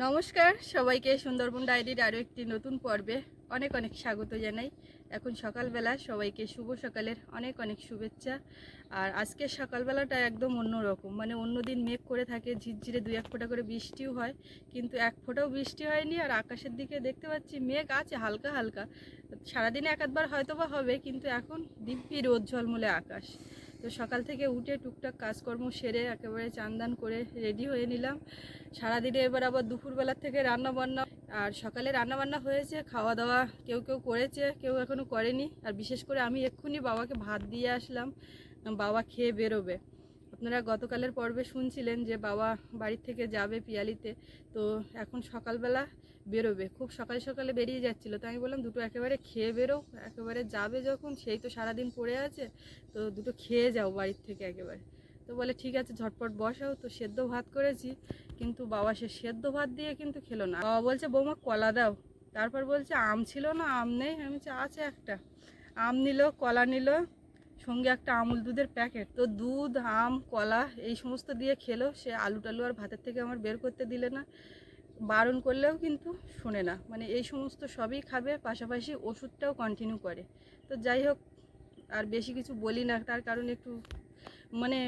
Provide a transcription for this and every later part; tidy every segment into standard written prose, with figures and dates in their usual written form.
নমস্কার সবাইকে সুন্দরবন ডায়েরির আরও একটি নতুন পর্বে অনেক অনেক স্বাগত জানাই। এখন সকালবেলা সবাইকে শুভ সকালের অনেক অনেক শুভেচ্ছা। আর আজকের সকালবেলাটা একদম অন্যরকম, মানে অন্যদিন মেঘ করে থাকে, ঝিরঝিরে দু এক ফোঁটা করে বৃষ্টিও হয়, কিন্তু এক ফোঁটাও বৃষ্টি হয়নি। আর আকাশের দিকে দেখতে পাচ্ছি মেঘ আছে হালকা হালকা, সারাদিনে এক আধবার হয়তো বা হবে, কিন্তু এখন দিব্যি রোদ ঝলমলে আকাশ। তো সকাল থেকে উঠে টুকটাক কাজকর্ম সেরে একেবারে চান করে রেডি হয়ে নিলাম। সারাদিনে এবার আবার দুপুরবেলার থেকে রান্না বান্না, আর সকালে রান্না বান্না হয়েছে, খাওয়া দাওয়া কেউ কেউ করেছে, কেউ এখনও করেনি। আর বিশেষ করে আমি এক্ষুনি বাবাকে ভাত দিয়ে আসলাম, বাবা খেয়ে বেরোবে। আপনারা গতকালের পর্বে শুনছিলেন যে বাবা বাড়ির থেকে যাবে পিয়ালিতে, তো এখন সকালবেলা বেরোবে, খুব সকাল সকালে বেরিয়ে যাচ্ছিলো। তো আমি বললাম দুটো একেবারে খেয়ে বেরো, একেবারে যাবে যখন, সেই তো সারাদিন পড়ে আছে, তো দুটো খেয়ে যাও বাড়ির থেকে একেবারে। তো বলে ঠিক আছে ঝটপট বসাও। তো সেদ্ধ ভাত করেছি, কিন্তু বাবা সে সেদ্ধ ভাত দিয়ে কিন্তু খেলো না। বাবা বলছে বৌমা কলা দাও, তারপর বলছে আম ছিল না, আম নেই। আমি বলছি আছে একটা। আম নিল, কলা নিল, সঙ্গে একটা আমুল দুধের প্যাকেট। তো দুধ, আম, কলা এই সমস্ত দিয়ে খেলো। সে আলু টালু আর ভাতের থেকে আমার বের করতে দিলে না, বারণ করলেও কিন্তু শোনে না। মানে এই সমস্ত সবই খাবে, পাশাপাশি ওষুধটাও কন্টিনিউ করে। তো যাই হোক, আর বেশি কিছু বলি না, তার কারণ একটু মানে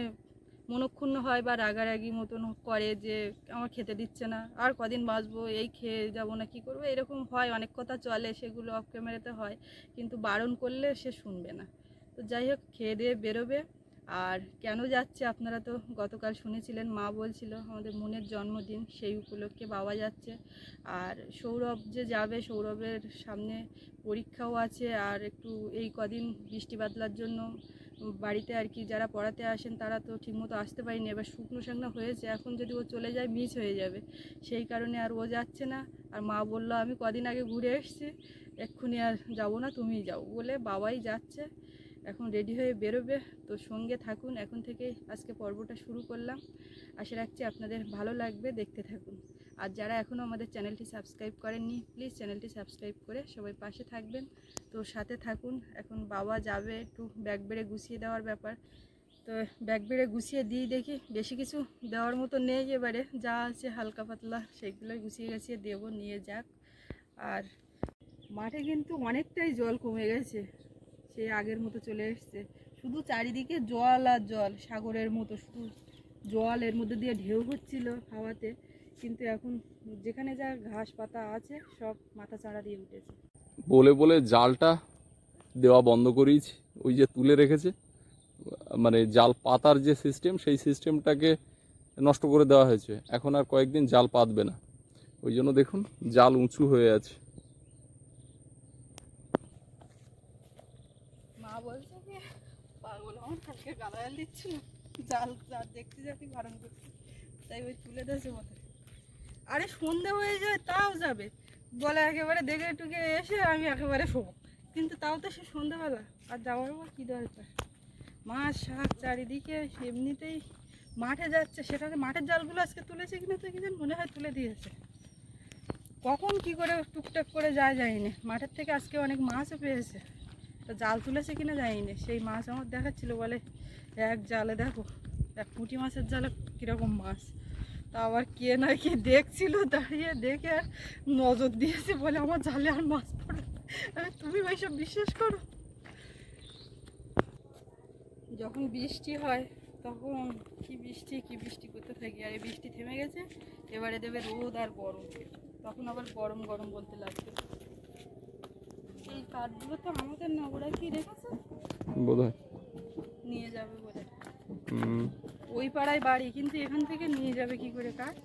মনক্ষুণ্ণ হয় বা রাগারাগি মতন করে যে আমার খেতে দিচ্ছে না, আর কদিন বাঁচবো, এই খেয়ে যাবো না, কি করবো, এরকম হয়। অনেক কথা চলে, সেগুলো অফ ক্যামেরাতে হয়, কিন্তু বারণ করলে সে শুনবে না। তো যাই হোক, খেয়ে দিয়ে বেরোবে। আর কেন যাচ্ছে আপনারা তো গতকাল শুনেছিলেন, মা বলছিল আমাদের মনের জন্মদিন, সেই উপলক্ষে বাবা যাচ্ছে। আর সৌরভ যে যাবে, সৌরভের সামনে পরীক্ষাও আছে, আর একটু এই কদিন বৃষ্টি বাদলার জন্য বাড়িতে আর কি যারা পড়াতে আসেন তারা তো ঠিকমতো আসতে পারেনি। এবার শুকনো শাকনা হয়েছে, এখন যদি ও চলে যায় মিস হয়ে যাবে, সেই কারণে আর ও যাচ্ছে না। আর মা বললো আমি কদিন আগে ঘুরে এসেছি, এক্ষুনি আর যাবো না, তুমিই যাও, বলে বাবাই যাচ্ছে। এখন রেডি হয়ে বেরোবে। তো সঙ্গে থাকুন, এখন থেকেই আজকে পর্বটা শুরু করলাম। আশা রাখছি আপনাদের ভালো লাগবে, দেখতে থাকুন। আর যারা এখনও আমাদের চ্যানেলটি সাবস্ক্রাইব করেননি, প্লিজ চ্যানেলটি সাবস্ক্রাইব করে সবাই পাশে থাকবেন। তো সাথে থাকুন। এখন বাবা যাবে, একটু ব্যাগ বেড়ে গুছিয়ে দেওয়ার ব্যাপার। তো ব্যাগ বেড়ে গুছিয়ে দিই, দেখি বেশি কিছু দেওয়ার মতো নেই, এবারে যা আছে হালকা পাতলা সেগুলোই গুছিয়ে গাছিয়ে দেবো, নিয়ে যাক। আর মাঠে কিন্তু অনেকটাই জল কমে গেছে, সে আগের মতো চলে এসছে। শুধু চারিদিকে জল আর জল, সাগরের মতো শুধু জল, এর মধ্যে দিয়ে ঢেউ হচ্ছিল হাওয়াতে, কিন্তু এখন যেখানে যা ঘাস পাতা আছে সব মাথা চাড়া দিয়ে উঠেছে। বলে বলে জালটা দেওয়া বন্ধ করিয়েছি, ওই যে তুলে রেখেছে, মানে জাল পাতার যে সিস্টেম, সেই সিস্টেমটাকে নষ্ট করে দেওয়া হয়েছে। এখন আর কয়েকদিন জাল পাতবে না, ওই জন্য দেখুন জাল উঁচু হয়ে আছে। মা বলছে যে পাগল, আমার কালকে গালাগাল দিচ্ছিল, জাল জাল দেখতে যাতে বারণ করছে, তাই ওই তুলে দিয়েছে মতো। আরে সন্ধে হয়ে যায় তাও যাবে, বলে একেবারে দেখে টুকে এসে আমি একেবারে শোবো, কিন্তু তাও তো সে সন্ধ্যাবেলা, আর যাওয়ার পর কী দরকার। মাছ শাক চারিদিকে, এমনিতেই মাঠে যাচ্ছে, সেখানে মাঠের জালগুলো আজকে তুলেছে কিনা তো কি জানি, মনে হয় তুলে দিয়েছে। কখন কি করে টুকটাক করে যায়নি, মাঠের থেকে আজকে অনেক মাছও পেয়েছে। তো জাল তুলেছে কিনা যায়নি, সেই মাছ আমার দেখাচ্ছিল, বলে এক জালে দেখো, এক পুঁটি মাছের জালে কীরকম মাছ। তা আবার কে না কি দেখছিল, দাঁড়িয়ে দেখে আর নজর দিয়েছে, বলে আমার জালে আর মাছ পড়ে। তুমি ওইসব বিশ্বাস করো? যখন বৃষ্টি হয় তখন কি বৃষ্টি করতে থাকি, আর এই বৃষ্টি থেমে গেছে, এবারে দেবে রোদ আর গরম, তখন আবার গরম গরম বলতে লাগবে। এই কাঠগুলো তো আমাদের না, ওরা কি রেখেছে বোধহয় নিয়ে যাবে বলে, ওই পাড়ায় বাড়ি, কিন্তু এখান থেকে নিয়ে যাবে কি করে কাঠ,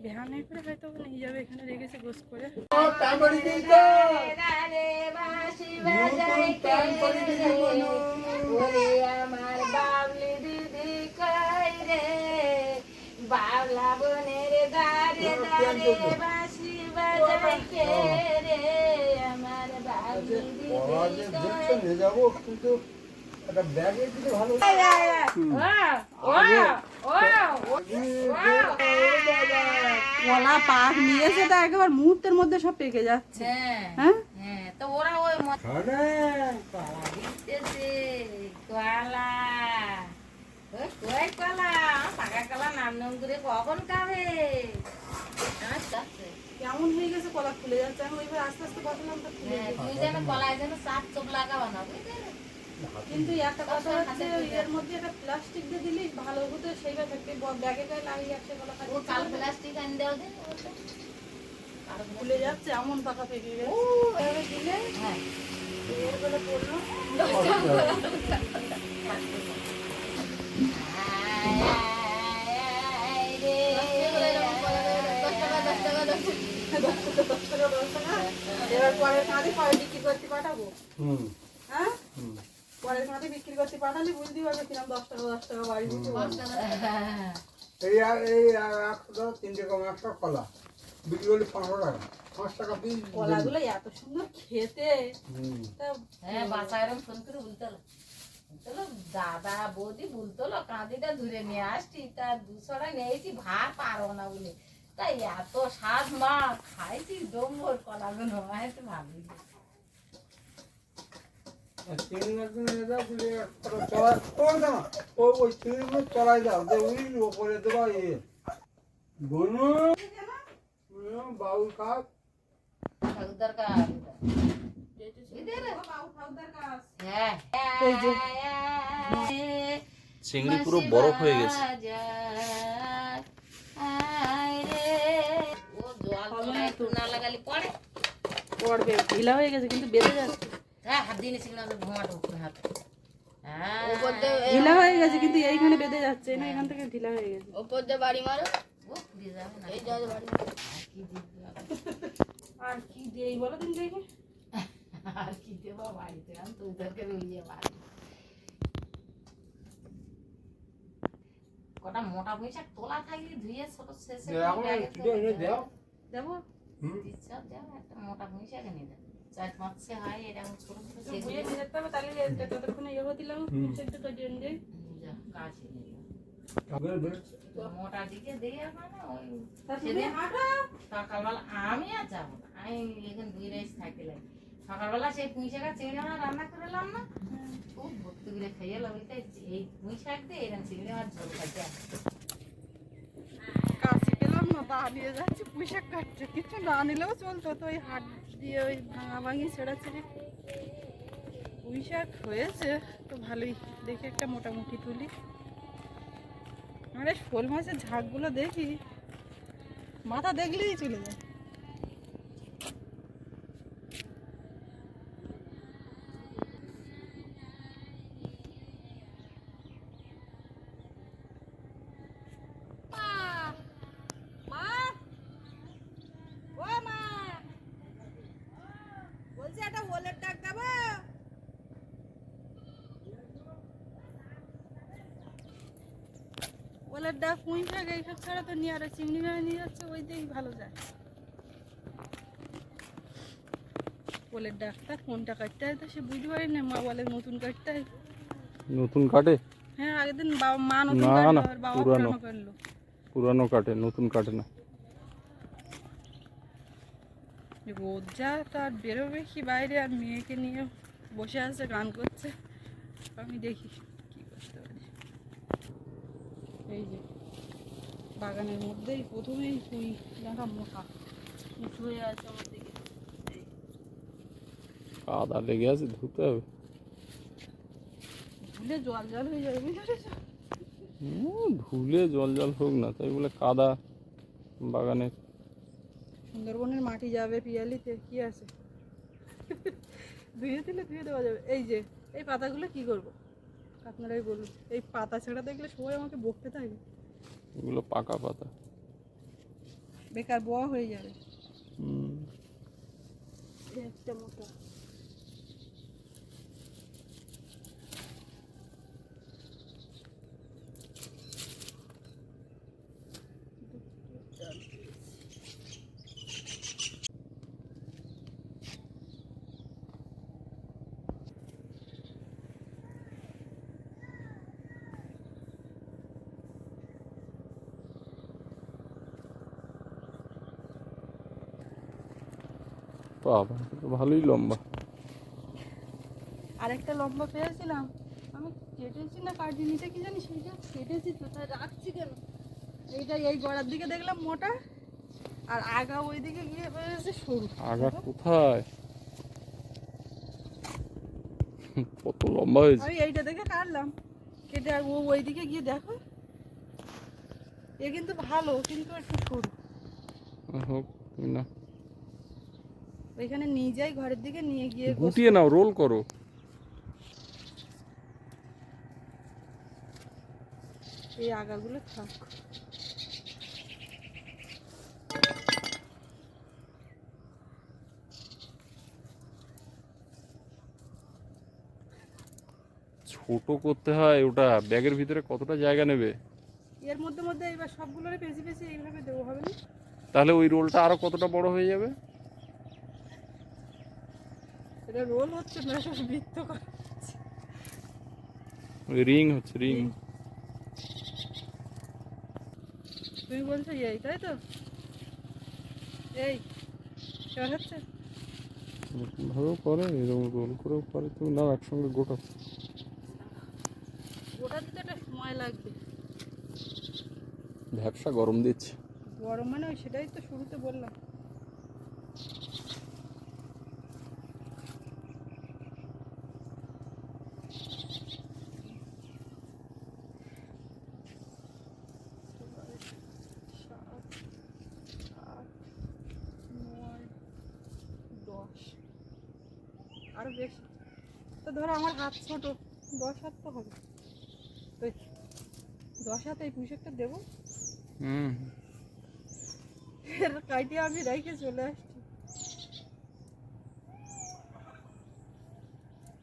ভ্যানে করে হয়তো নিয়ে যাবে, এখানে রেখেছে গোস করে। আমার বাবলি দিদি কই রে, বাবলা বনের দাঁড়ে দাঁড়ে বাঁশি বাজাই কে রে, আমার বাবলি দিদি যাবো, কিন্তু একটা ব্যাগে দিলে ভালো। কলা পাক নিয়েছে, তা একেবারে মুহূর্তের মধ্যে সব পেকে যাচ্ছে। হ্যাঁ তো ওরা ওই কলা, ওই কলা পাকা কলা নাম নাম করে কখন খাবে, কলা খুলে যাচ্ছে, আমি ওইভাবে আস্তে আস্তে বসালাম তো খুলে হ্যাঁ, গেছে। তুমি যেন কলায় যেন চাপ চোখ লাগাবা না, বুঝলে? কিন্তু একটা কথা হচ্ছে এর মধ্যে একটা প্লাস্টিক দিয়ে দিলেই ভালো হতো, সেইভাবে থাকতে ব্যাগে গায়ে লাগিয়ে একটা কলা ও কাল খাচ্ছি প্লাস্টিক আনি দেওয়া দিন ওটা। কালো খুলে plastic। যাচ্ছে, এমন পাকা পেকে ও, গেছে। এভাবে দিলে হ্যাঁ। এর করে পড়লো। আয় রে। 10 টাকা। এবার পরের কাঁধে পরে বিক্রি করতে পাঠাবো, হুম হ্যাঁ হুম পরের কাঁধে বিক্রি করতে পাঠালে বুঝতে পারবে কিরম 10 টাকা বাড়ি দিতে পারবে। এই এই 1 টাকা 3 টাকা 1 টাকা কলা বিক্রি করলে 15 টাকা 5 টাকা পিস। কলাগুলো এত সুন্দর খেতে, তা হ্যাঁ, বাসা এরকম ফোন করে বলতো দাদা বৌদি বলতো কাঁদিটা ধরে নিয়ে আসছি, তা 200 টাকা নিয়েছি ভাত পারো না বলে, তাই এত স্বাদ মা খাইছি ডম্বর কলাগুলো, আমি তো ভাবি চিংড়ি মাছ নিয়ে যাও বুঝে চড়াই ও না ওই চিংড়ি মাছ চড়াই দাও যে উইল ওপরে দেবো বনু বাবু কাপ ঠাকুরদার কাজ। হ্যাঁ, এই যে। চিংড়ি পুরো বরফ হয়ে গেছে। ও জল তলায় একটু না লাগালে পড়ে। পড়বে, ঢিলা হয়ে গেছে কিন্তু বেঁধে যাচ্ছে। হ্যাঁ, হাত দিয়ে নিয়েছি না ঘুমাটো উপরে হাত। হ্যাঁ, ঢিলা হয়ে গেছে কিন্তু এইখানে বেঁধে যাচ্ছে না, এখান থেকে ঢিলা হয়ে গেছে। উপর দিয়ে বাড়ি মারো, ও খুলে যাবে না। এই যাবে বাড়ি মারো। আর কি দেই বলো দিন দেখি। আর কি দেবো বাড়িতে, আমি তুই তোকে রুইয়ে বাড়ি। কটা মোটা পয়সা তোলা থাকলে ধুয়ে ছোট শেষে দাও দেবো দিচ্ছা দেও, একটা মোটা পয়সা কিনে দেয় 4-5 হয় এরকম ছোট ছোট বুঝে নিয়ে যেতে হবে, তাহলে ততক্ষণে ইয়ে দিলাম সেদ্ধ করে দিয়ে কাছে আগের বেশ মোটা দিকে দিয়ে মানে ওই তা তুমি সেদিন হাঁটো। সকালবেলা আমি আর যাবো না, আমি এখানে 2 রাইস থাকতে লাগে। সকালবেলা সেই পুঁই শাক আর চিংড়ি মাছ রান্না করে এলাম না, খুব ভর্তি করে খাইয়ে এলাম। এই পুঁই শাক দিয়ে এরকম চিংড়ি মাছ ঝোল খাইতে কাছে পেলাম না, দা নিয়ে যাচ্ছি পুঁইশাক কাটছে, কিছু না নিলেও চলতো, তো ওই হাট দিয়ে ওই ভাঙা ভাঙি ছেড়াছিড়ি পুঁইশাক হয়েছে তো ভালোই। দেখি একটা মোটামুটি তুলি। আরে শোল মাছের ঝাঁকগুলো দেখি, মাথা দেখলেই চলে যায়। বলছি একটা ওলের ডাক দেবো। ওলের ডাক পুঁই শাক এইসব ছাড়া তো নিয়ে আর চিংড়ি মাছ নিয়ে যাচ্ছে, ওই দিয়েই ভালো যায়। ওলের ডাকটা কোনটা কাটতে হয় তো সে বুঝতে পারি না, মা বলে নতুন কাটতে হয়। নতুন কাটে? হ্যাঁ আগের দিন বাবা মা নতুন না, কাটলো না, আর বাবা পুরানো। পুরানো কাটলো। পুরানো কাটে, নতুন কাটে না। রোদ যা তার বেরোবে কি বাইরে, আর মেয়েকে নিয়ে বসে আছে গান করছে, আমি দেখি কি করতে পারি। এই যে বাগানের মধ্যেই প্রথমেই পুঁই দেখা মোটা উঁচু হয়ে আছে আমার দিকে। কাদা লেগে আছে, ধুতে হবে। ধুলে জল জল হয়ে যাবে, বুঝতে পেরেছো? ধুলে জল জল হোক না, তাই বলে কাদা বাগানে। সুন্দরবনের মাটি যাবে পিয়ালিতে, কি আছে ধুয়ে দিলে ধুয়ে দেওয়া যাবে। এই যে এই পাতাগুলো কি করব আপনারাই বলুন, এই পাতা ছেঁড়া দেখলে সবাই আমাকে বকতে থাকে। এগুলো পাকা পাতা। বেকার বোয়া হয়ে যাবে। হুম। এই একটা মোটা বাবা, এটা তো ভালোই লম্বা। আরেকটা লম্বা পেয়েছিলাম আমি, কেটেছি না কাটিনি কি জানি, সেইটা কেটেছি তো, তাই রাখছি কেন। এইটা এই গড়ার দিকে দেখলাম মোটা, আর আগা ওইদিকে গিয়ে হয়েছে সরু। আগা কোথায়? কত লম্বা হয়েছে। আমি এইটা দেখে কাটলাম কেটে, আর ও ওইদিকে গিয়ে দেখো, এ কিন্তু ভালো, কিন্তু একটু সরু। হোক না, ওইখানে নিয়ে যাই ঘরের দিকে, নিয়ে গিয়ে গুটিয়ে নাও, রোল করো। এই আগাগুলো থাক। ছোট করতে হয় ওটা, ব্যাগের ভিতরে কতটা জায়গা নেবে? এর মধ্যে মধ্যে এবার সবগুলোরে পেঁচি পেঁচি এইভাবে দেবো, হবে না? তাহলে ওই রোলটা আরো কতটা বড় হয়ে যাবে? এটা রোল হচ্ছে না, সব বৃত্ত করা হচ্ছে। ওই রিং হচ্ছে, রিং। তুমি বলছো এই, তাই তো? এই কেমন হচ্ছে? এরকম ভাবেও করে, এরকম রোল করেও করে। তুমি নাও একসঙ্গে গোটা। গোটা দিতে একটা সময় লাগবে। ভ্যাবসা গরম দিচ্ছে। গরম মানে ওই সেটাই তো শুরুতে বললাম। আরো বেশি তো ধরো, আমার হাত ছোট, 10 হাত তো হবে। তো 10 হাত এই পুঁইশাকটা দেবো, হুম, এর কাটিয়ে আমি রেখে চলে আসছি।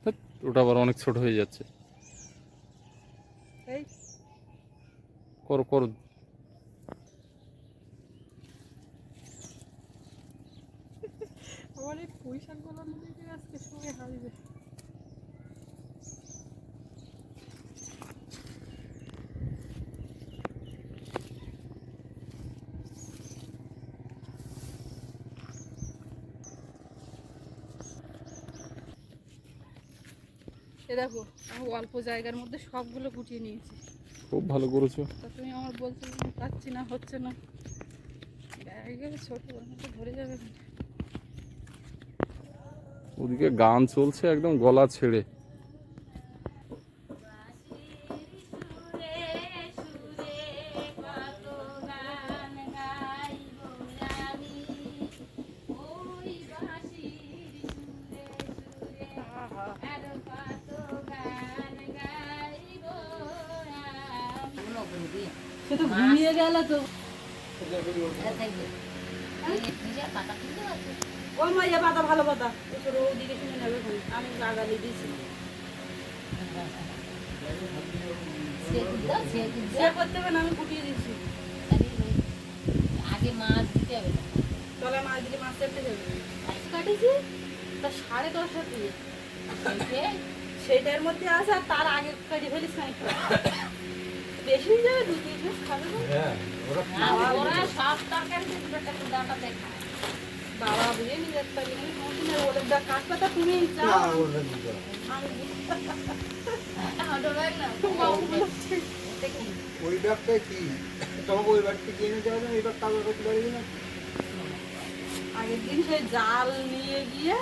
ধ্যাৎ, ওটা আবার অনেক ছোট হয়ে যাচ্ছে। এই করো করো। আমার এই পুঁইশাকগুলো নিয়ে আজকে সময় হারিয়ে। এ দেখো, আমি অল্প জায়গার মধ্যে সবগুলো গুটিয়ে নিয়েছি। খুব ভালো করেছো। তা তুমি আমার বলছো যে আমি পাচ্ছি না, হচ্ছে না। ব্যাগে ছোট, ওর মধ্যে ধরে যাবে না। ওদিকে গান চলছে একদম গলা ছেড়ে। সে তো ঘুমিয়ে গেল তো। ওই মা, পাতা ভালো পাতা, ওদিকে শুনে নেবে, আমি লাগালি দিয়েছি। সে করতে হবে না, আমি কুটিয়ে দিচ্ছি। আগে মাছ দিতে হবে না। তলায় মাছ দিলে মাছ চারটে যাবে। কাটিয়েছি তা 10:30 দিয়ে, সেইটার মধ্যে আছে। আর তার আগে কাটিয়ে ফেলিস খানিকটা, বেশি যাবে, 2-3 পিস খাবে না। ওরা সব তরকারি ডাটা দেখায়। বাবা বুঝে নিজের তরকারি সমস্যা নেই, ওদের যা কাঠ পাতা তুমি চাও। ওই ব্যাগটা কি তোমাকে ওই ব্যাগটা কিনে নিতে হবে না? এই ব্যাগটা আবার করতে পারবি না? আগের দিন সেই জাল নিয়ে গিয়ে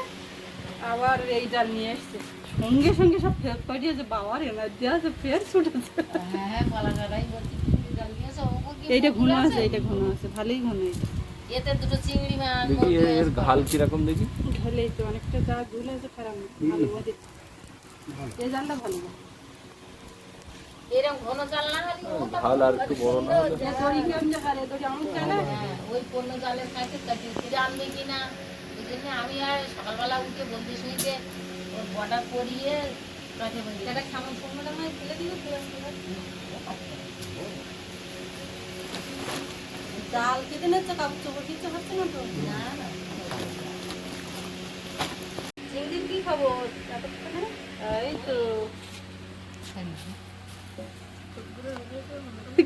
আবার এই জাল নিয়ে এসছে, সঙ্গে সঙ্গে সব ফেরত পাঠিয়েছে। বাবার এনার্জি আছে, ফের ছুটেছে। হ্যাঁ, পালাগাড়াই বলছি জাল নিয়েছে, ওকে কি এইটা ঘন পুকুর আছে, এইটা ঘন আছে, ভালোই ঘন। এতে দুটো চিংড়ি মাছ দেখি এর ঘাল কিরকম দেখি। ঢেলেই তো অনেকটা যা গুল আছে, খারাপ না, ভালো মজা। এই জালটা ভালো না। এরকম ঘন জাল না হলে ও তো ঘাল আর একটু বড় না হলে। এ দড়ি কেমন যে হারে, দড়ি আমার চালে। হ্যাঁ, ওই পণ্য জালের কাছে কাটি ফিরে আনবে কিনা, এই জন্য আমি আর সকালবেলা উঠে বলতে শুনতে ওর বর্ডার পরিয়ে রাখে বলি এটা কেমন পণ্য জাল নয়, ফেলে দিবে জাল কেটে নিচ্ছে, কাপড় চোপড় কিছু হচ্ছে না তো। না না চিংড়ির কি খবর? এই তো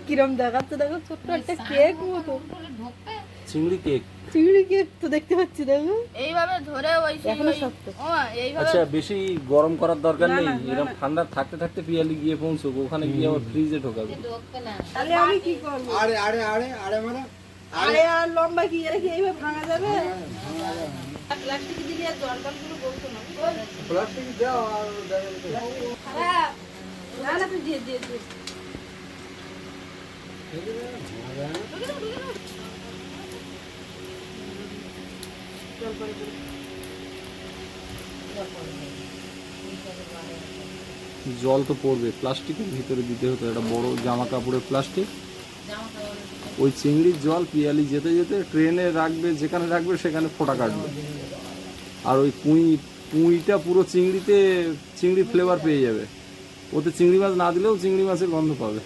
কিরম দেখাচ্ছে, দেখো ছোট্ট একটা কেক মতো। ঢোকবে চিংড়ি কেক। চিংড়ি কেক তো দেখতে পাচ্ছি, দেখো এইভাবে ধরে ওই এখনো শক্ত। ও এইভাবে আচ্ছা, বেশি গরম করার দরকার না, নেই। না, না, এরকম না। ঠান্ডা থাকতে থাকতে পিয়ালি গিয়ে পৌঁছবো, ওখানে গিয়ে আবার ফ্রিজে ঢোকাবে। ঢোকবে না। তাহলে আমি কি করবো? আরে আরে আরে আরে মানে আরে আর লম্বা কি এর কি এইভাবে ভাঙা যাবে? প্লাস্টিক দিলে আর দরকারগুলো বলতো না। প্লাস্টিক দাও আর হ্যাঁ না না তুই দিয়ে দিয়ে দিয়ে জল পরে দিবি। জল তো পড়বে, প্লাস্টিকের ভিতরে দিতে হতো, একটা বড় জামা কাপড়ের প্লাস্টিক, ওই চিংড়ির জল পিয়ালি যেতে যেতে ট্রেনে রাখবে, যেখানে রাখবে সেখানে ফোঁটা কাটবে, আর ওই পুঁইটা পুরো চিংড়ি ফ্লেভার পেয়ে যাবে, ওতে চিংড়ি মাছ না দিলেও চিংড়ি মাছের গন্ধ পাবে।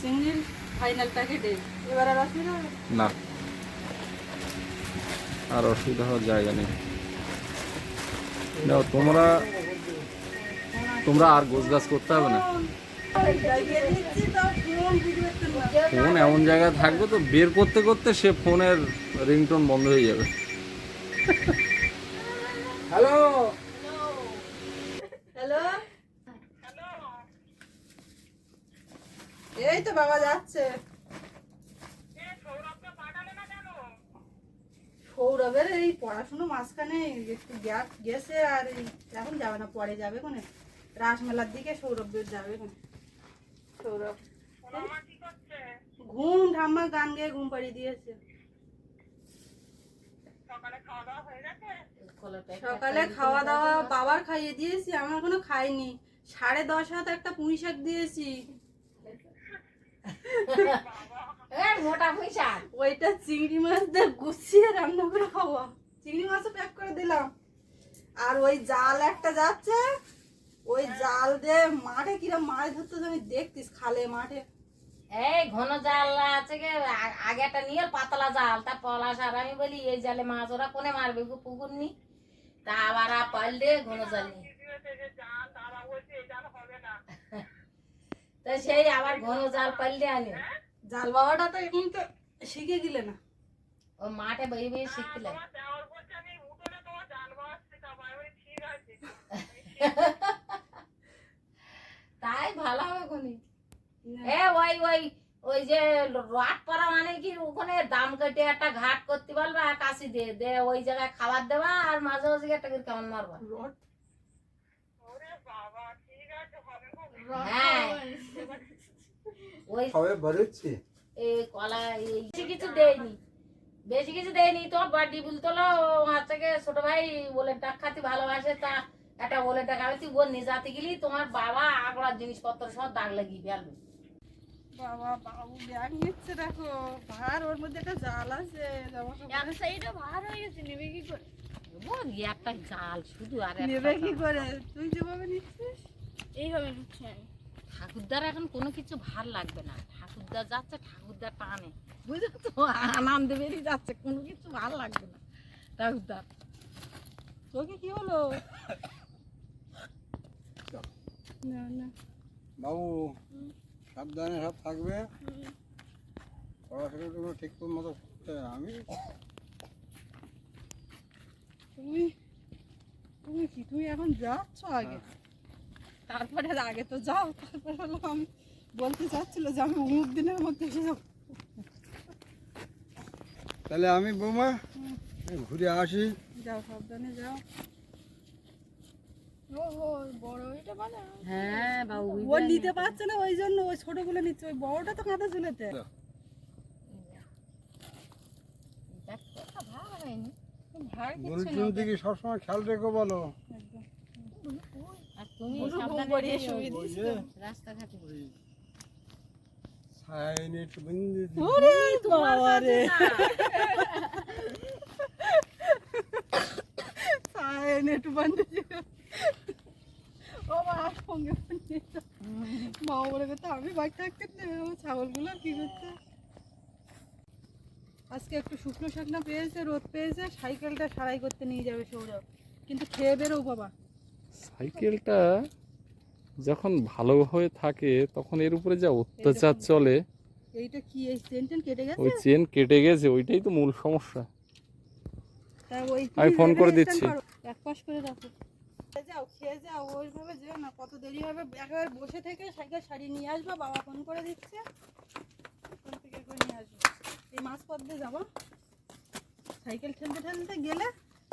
চিংড়ির ফাইনাল প্যাকেট এবার আর অসুবিধা হবে না, আর অসুবিধা হওয়ার জায়গা নেই। নাও তোমরা আর গোছগাছ করতে হবে না। ফোন এমন জায়গায় থাকবে তো বের করতে করতে সে ফোনের রিংটোন বন্ধ হয়ে যাবে। হ্যালো হ্যালো এই তো বাবা যাচ্ছে। সৌরভের এই পড়াশুনো মাঝখানে একটু গ্যাপ গেছে, আর এখন যাবে না, পরে যাবে কোনে রাসমেলার দিকে সৌরভ যাবে কোনে। সৌরভ ঘুম, ঠাম্মা গান গেয়ে ঘুম পাড়িয়ে দিয়েছে। সকালে খাওয়া দাওয়া বাবার খাইয়ে দিয়েছি, আমার কোনো খাইনি। 10:30 হাতে একটা পুঁই শাক দিয়েছি, মোটা পয়সা ওইটা চিংড়ি মাছ দিয়ে গুছিয়ে রান্না করে খাওয়া। চিংড়ি মাছও প্যাক করে দিলাম, আর ওই জাল একটা যাচ্ছে, ওই জাল দিয়ে মাঠে কিরম মাছ ধরতে আমি দেখতিস, খালে মাঠে। এই ঘন জাল আছে গে, আগেটা নিয়ে পাতলা জাল, তা পলাশ আর আমি বলি এই জালে মাছ ওরা কোনে মারবে গো, পুকুর নি, তা আবার পাল্টে ঘন জাল নি, তা সেই আবার ঘন জাল পাল্টে আনে। জাল বাবাটা তো এখন তো শিখে গেলে না, ও মাঠে বই বই শিখলে। তাই ভালো হবে কোনি। ওই যে রাত পাড়া মানে কি, ওখানে দাম কেটে একটা ঘাট করতে পারবে, আর কাশি দিয়ে দে ওই জায়গায় খাবার দেবা, আর মাঝে মাঝে একটা করে কেমন মারবা। হ্যাঁ ওই সবে বেরোচ্ছি। এই কলা বেশি কিছু দেয়নি তো, বাড়ি বলতো হচ্ছে ছোট ভাই বলে ডাক খাতি ভালোবাসে, তা একটা বলে ডাক আমি তুই বোন নিয়ে যাতে গেলি, তোমার বাবা আগড়ার জিনিসপত্র সব দাগ লাগিয়ে ফেলবে। বাবা বাবু ব্যাগ নিচ্ছে, দেখো ভার, ওর মধ্যে একটা জাল আছে, এক সাইডে ভার হয়ে গেছে, নেবে কি করে? একটা জাল শুধু, আর নেবে কি করে? তুই যেভাবে নিচ্ছিস এইভাবে ঢুকছে আমি। ঠাকুরদার এখন কোনো কিছু ভাল লাগবে না, ঠাকুরদার যাচ্ছে, ঠাকুরদার টানে, বুঝলো তো, আনন্দ বেরিয়ে যাচ্ছে, কোনো কিছু ভাল লাগবে না ঠাকুরদার। তোকে কি হলো? না না বাবু সাবধানে সব থাকবে, পড়াশোনাটা ঠিক মতো করতে হবে। আমি তুমি এখন যাচ্ছ আগে, তারপরে আগে তো যাও, তারপরে হলো আমি বলতে চাচ্ছিল যে আমি অমুক দিনের মধ্যে এসে যাবো। তাহলে আমি বৌমা ঘুরে আসি। যাও, সাবধানে যাও। ও বড় এটা বলে হ্যাঁ বাবু ও নিতে পারছে না, ওই জন্য ওই ছোটগুলো নিচ্ছে, ওই বড়টা তো কাঁধে ঝুলেতে। ভালো হয়নি, ভার গরুর কিচ্ছু জন্য না, দিকে সবসময় খেয়াল রেখো বলো। একদম। আর তুমি গরু সাবধানে ঘুম পাড়িয়ে যেও, শুইয়ে দিস তো। রাস্তাঘাটে। সাইনেট বন্ধ ওরে বাবা রে, সাইনেট বন্ধ ছিল। ও মা সঙ্গে মা বলে তো আমি বাইক থাকতে ছাগলগুলো কি করতে। আজকে একটু শুকনো শাকনা পেয়েছে, রোদ পেয়েছে, সাইকেলটা সারাই করতে নিয়ে যাবে সৌরভ, কিন্তু খেয়ে বেরো বাবা। সাইকেলটা যখন ভালো হয়ে থাকে তখন এর উপরে যা অত্যাচার চলে, এইটা কি এই চেন কেটে গেছে? ওই চেন কেটে গেছে, ওইটাই তো মূল সমস্যা। তা ওই আমি ফোন করে তুমি দিচ্ছি। stand করো, এক পাশ করে রাখো। খেয়ে যাও ওইভাবে যেও না, কত দেরি হবে। একেবারে বসে থেকে সাইকেল সারিয়ে নিয়ে আসবা, বাবা ফোন করে দিচ্ছে, ফোন থেকে করে নিয়ে আসবো। এই মাছ পথ দিয়ে যাবো, সাইকেল ঠেলতে ঠেলতে গেলে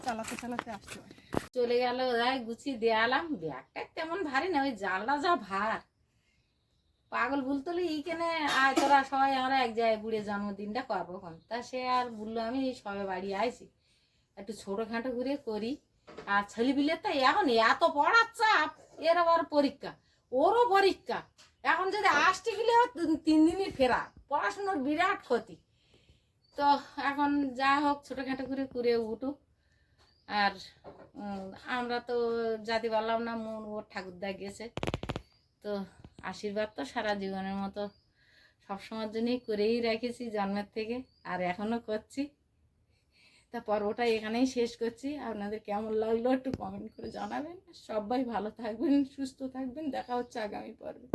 চালাতে চালাতে আসতে হয়। চলে গেল, ওরাই গুছিয়ে দেয়ালাম। ব্যাগটা তেমন ভারী না, ওই জালটা যা ভার। পাগল বলতো এইখানে আয় তোরা সবাই, আমরা এক জায়গায় বুড়ে জন্মদিনটা করবো কোন। তা সে আর বললো আমি সবে বাড়ি আইছি, একটু ছোটোখাটো করে করি। আর ছেলেপিলে তো এখন এত পড়ার চাপ, এর আবার পরীক্ষা, ওরও পরীক্ষা। এখন যদি আসতে গেলে 3 দিনই ফেরা, পড়াশোনার বিরাট ক্ষতি। তো এখন যা হোক ছোটোখাটো করে করে উঠুক। আর আমরা তো যেতে পারলাম না, মন ওর ঠাকুরদা গেছে। তো আশীর্বাদ তো সারা জীবনের মতো সবসময়ের জন্যই করেই রেখেছি জন্মের থেকে, আর এখনও করছি। তা পর্বটা এখানেই শেষ করছি। আপনাদের কেমন লাগলো একটু কমেন্ট করে জানাবেন। সবাই ভালো থাকবেন, সুস্থ থাকবেন। দেখা হচ্ছে আগামী পর্বে।